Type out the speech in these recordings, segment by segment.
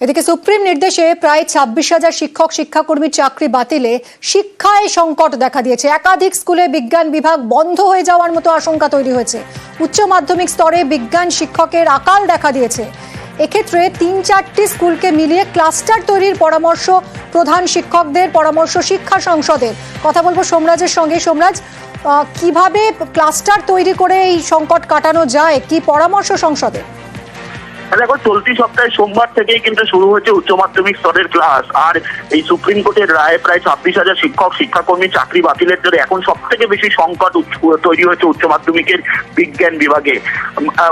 এদিকে সুপ্রিম নির্দেশে প্রায় 26,000 শিক্ষক শিক্ষাকর্মীর চাকরি বাতিলে শিক্ষায় সংকট দেখা দিয়েছে। একাধিক স্কুলে বিজ্ঞান বিভাগ বন্ধ হয়ে যাওয়ার মতো আশঙ্কা তৈরি হয়েছে। উচ্চ মাধ্যমিক স্তরে বিজ্ঞান শিক্ষকের আকাল দেখা দিয়েছে। এক্ষেত্রে 3-4টি স্কুলকে মিলিয়ে ক্লাস্টার তৈরির পরামর্শ প্রধান শিক্ষকদের, পরামর্শ শিক্ষা সংসদের। কথা বলবো সোমরাজের সঙ্গে। সোমরাজ, কিভাবে ক্লাস্টার তৈরি করে এই সংকট কাটানো যায়, কি পরামর্শ সংসদের? দেখো, চলতি সপ্তাহে সোমবার থেকেই কিন্তু শুরু হচ্ছে উচ্চ মাধ্যমিক স্তরের ক্লাস। আর এই সুপ্রিম কোর্টের রায়ে প্রায় 26,000 শিক্ষক শিক্ষাকর্মী চাকরি বাতিলের জন্য এখন সব থেকে বেশি সংকট তৈরি হয়েছে উচ্চ মাধ্যমিকের বিজ্ঞান বিভাগে।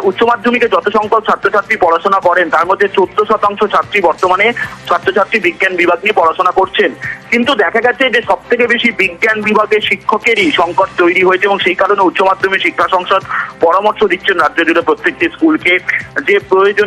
উচ্চ মাধ্যমিকে যত সংখ্যক ছাত্রছাত্রী পড়াশোনা করেন তার মধ্যে 14% ছাত্রী বর্তমানে ছাত্রছাত্রী বিজ্ঞান বিভাগ নিয়ে পড়াশোনা করছেন। কিন্তু দেখা গেছে যে সব থেকে বেশি বিজ্ঞান বিভাগের শিক্ষকেরই সংকট তৈরি হয়েছে এবং সেই কারণে উচ্চ মাধ্যমিক শিক্ষা সংসদ পরামর্শ দিচ্ছেন রাজ্য জুড়ে প্রত্যেকটি স্কুলকে যে প্রয়োজনে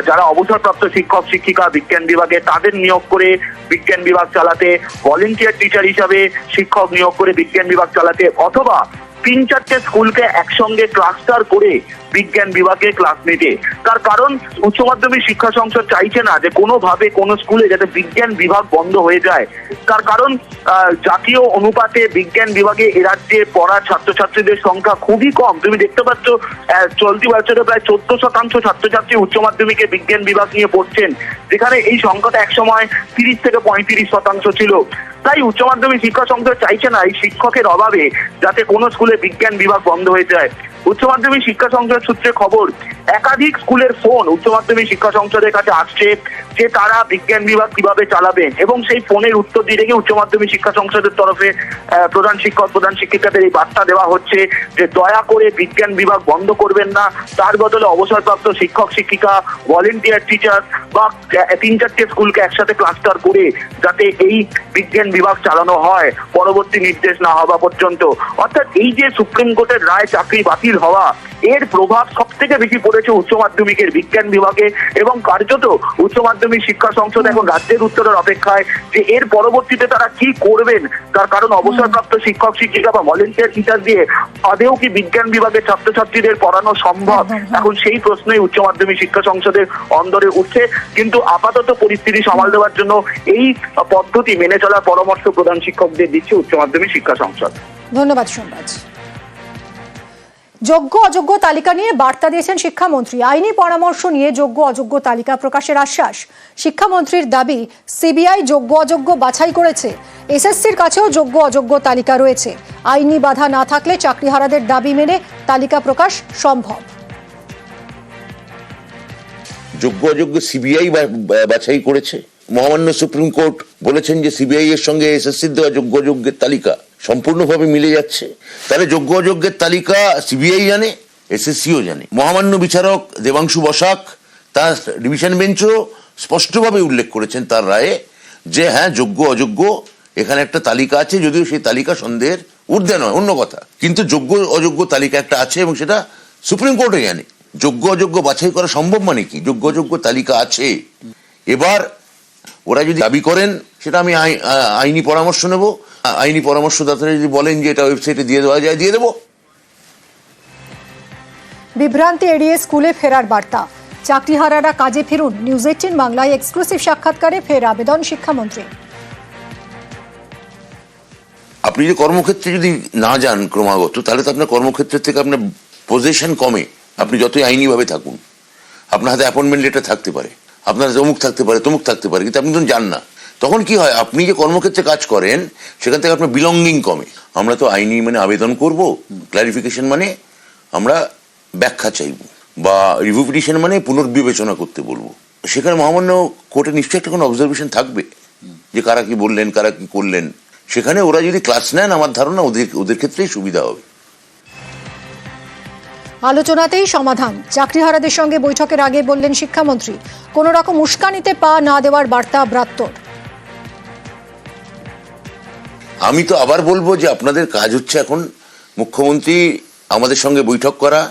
যারা অবসরপ্রাপ্ত শিক্ষক শিক্ষিকা বিজ্ঞান বিভাগে তাদের নিয়োগ করে বিজ্ঞান বিভাগ চালাতে, ভলেন্টিয়ার টিচার হিসাবে শিক্ষক নিয়োগ করে বিজ্ঞান বিভাগ চালাতে, অথবা 3-4টে স্কুলকে একসঙ্গে ক্লাস্টার করে বিজ্ঞান বিভাগে ক্লাস নিতে। তার কারণ উচ্চ মাধ্যমিক শিক্ষা সংসদ চাইছে না যে কোনোভাবে কোনো স্কুলে যাতে বিজ্ঞান বিভাগ বন্ধ হয়ে যায়। তার কারণ জাতীয় অনুপাতে বিজ্ঞান বিভাগে এ রাজ্যে পড়া ছাত্রছাত্রীদের সংখ্যা খুবই কম। তুমি দেখতে পাচ্ছ চলতি বছরে প্রায় 14% ছাত্রছাত্রী উচ্চ মাধ্যমিকে বিজ্ঞান বিভাগ নিয়ে পড়ছেন, যেখানে এই সংখ্যাটা একসময় 30 থেকে 35% ছিল। তাই উচ্চ মাধ্যমিক শিক্ষা সংসদ চাইছে না এই শিক্ষকের অভাবে যাতে কোনো স্কুলে বিজ্ঞান বিভাগ বন্ধ হয়ে যায়। উচ্চ মাধ্যমিক শিক্ষা সংসদ সূত্রে খবর, একাধিক স্কুলের ফোন উচ্চ মাধ্যমিক শিক্ষা সংসদের কাছে আসছে যে তারা বিজ্ঞান বিভাগ কিভাবে চালাবেন, এবং সেই ফোনের উত্তর দিয়ে রেখে উচ্চ মাধ্যমিক শিক্ষা সংসদের তরফে প্রধান শিক্ষক প্রধান শিক্ষিকাদের এই বার্তা দেওয়া হচ্ছে যে দয়া করে বিজ্ঞান বিভাগ বন্ধ করবেন না, তার বদলে অবসরপ্রাপ্ত শিক্ষক শিক্ষিকা, ভলেন্টিয়ার টিচার বা 3-4টে স্কুলকে একসাথে ক্লাস্টার করে যাতে এই বিজ্ঞান বিভাগ চালানো হয় পরবর্তী নির্দেশ না হওয়া পর্যন্ত। অর্থাৎ এই যে সুপ্রিম কোর্টের রায় চাকরি বাতিল হওয়া, এর প্রভাব সব থেকে বেশি পড়েছে উচ্চ মাধ্যমিকের বিজ্ঞান বিভাগে, এবং কার্যত উচ্চ মাধ্যমিক শিক্ষা সংসদ এখন রাজ্যের উত্তরের অপেক্ষায় যে এর পরবর্তীতে তারা কি করবেন। তার কারণ অবসরপ্রাপ্ত শিক্ষক শিক্ষিকা বা ভলেন্টিয়ার টিচার দিয়ে আদেও কি বিজ্ঞান বিভাগের ছাত্রছাত্রীদের পড়ানো সম্ভব, এখন সেই প্রশ্নই উচ্চ মাধ্যমিক শিক্ষা সংসদের অন্দরে উঠছে। কিন্তু আপাতত পরিস্থিতি সামাল দেওয়ার জন্য এই পদ্ধতি মেনে চলার পরামর্শ প্রধান শিক্ষকদের দিচ্ছে উচ্চ মাধ্যমিক শিক্ষা সংসদ। ধন্যবাদ সোমরাজ। যোগ্য অযোগ্য তালিকা নিয়ে বার্তা দিয়েছেন শিক্ষামন্ত্রী। আইনি পরামর্শ নিয়ে যোগ্য অযোগ্য তালিকা প্রকাশের আশ্বাস। শিক্ষামন্ত্রীর দাবি, সিবিআই যোগ্য অযোগ্য বাছাই করেছে, এসএসসির কাছেও যোগ্য অযোগ্য তালিকা রয়েছে। আইনি বাধা না থাকলে চাকরিহারাদের দাবি মেনে তালিকা প্রকাশ সম্ভব। যোগ্য অযোগ্য সিবিআই বাছাই করেছে। মহামান্য সুপ্রিম কোর্ট বলেছেন যে সিবিআই এর সঙ্গে এসএসসির দেওয়া যোগ্য অযোগ্যের তালিকা সম্পূর্ণভাবে মিলে যাচ্ছে। তাহলে যোগ্য অযোগ্যের তালিকা সিবিআই জানে, এসএসসিও জানে। মহামান্য বিচারক দেবাংশু বসাক তার ডিভিশন বেঞ্চও স্পষ্টভাবে উল্লেখ করেছেন তার রায়ে যে হ্যাঁ, যোগ্য অযোগ্য এখানে একটা তালিকা আছে, যদিও সেই তালিকা সন্দেহের ঊর্ধ্বে নয়, অন্য কথা, কিন্তু যোগ্য অযোগ্য তালিকা একটা আছে এবং সেটা সুপ্রিম কোর্টও জানে। যোগ্য অযোগ্য বাছাই করা সম্ভব মানে কি? যোগ্য অযোগ্য তালিকা আছে। এবার ওরা যদি দাবি করেন সেটা আমি আইনি পরামর্শ নেব। আইনি পরামর্শদাতারা যদি বলেন যে এটা ওয়েবসাইটে দিয়ে দেওয়া যায়, দিয়ে দেবো। বিভ্রান্তি এড়িয়ে স্কুলে ফেরার বার্তা, চাকরিহারারা কাজে ফিরুন। নিউজ 18 বাংলায় এক্সক্লুসিভ সাক্ষাৎকারে ফের আবেদন শিক্ষামন্ত্রী। আপনি যে কর্মক্ষেত্রে যদি না যান ক্রমাগত, তাহলে তো আপনার কর্মক্ষেত্রের থেকে আপনার পজিশন কমে। আপনি যতই আইনিভাবে থাকুন, আপনার হাতে অ্যাপয়েন্টমেন্ট লেটার থাকতে পারে, আপনার অমুক থাকতে পারে, তমুক থাকতে পারে, কিন্তু আপনি যখন যান না, তখন কি হয়, আপনি যে কর্মক্ষেত্রে কাজ করেন সেখান থেকে আপনার বিলঙ্গিং কমে। আমরা তো আইনি মানে আবেদন করব, ক্লারিফিকেশন মানে আমরা ব্যাখ্যা চাইব, বা রিভিউ পিটিশন মানে পুনর্বিবেচনা করতে বলবো। সেখানে মহামান্য কোর্টে নিশ্চয়ই একটা কোনো অবজারভেশন থাকবে যে কারা কি বললেন, কারা কি করলেন। সেখানে ওরা যদি ক্লাস নেন, আমার ধারণা ওদের ক্ষেত্রেই সুবিধা হবে। আলোচনাতেই সমাধান। চাকরিহারাদের সঙ্গে বৈঠকের আগে বললেন শিক্ষামন্ত্রী, কোনো রকম উস্কানিতে পা না দেওয়ার বার্তা ব্রাত্যর। আমি তো আবার বলবো যে আপনাদের কাজ হচ্ছে এখন মুখ্যমন্ত্রী আমাদের সঙ্গে বৈঠক করা,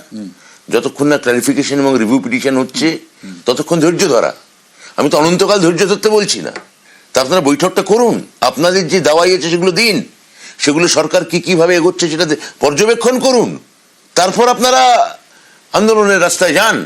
যতক্ষণ না ক্লারিফিকেশন এবং রিভিউ পিটিশন হচ্ছে ততক্ষণ ধৈর্য ধরা। আমি তো অনন্তকাল ধৈর্য ধরতে বলছি না। তা আপনারা বৈঠকটা করুন, আপনাদের যে দাওয়াই আছে সেগুলো দিন, সেগুলো সরকার কিভাবে এগোচ্ছে সেটা পর্যবেক্ষণ করুন, তারপর আপনারা আন্দোলনের রাস্তায় যান।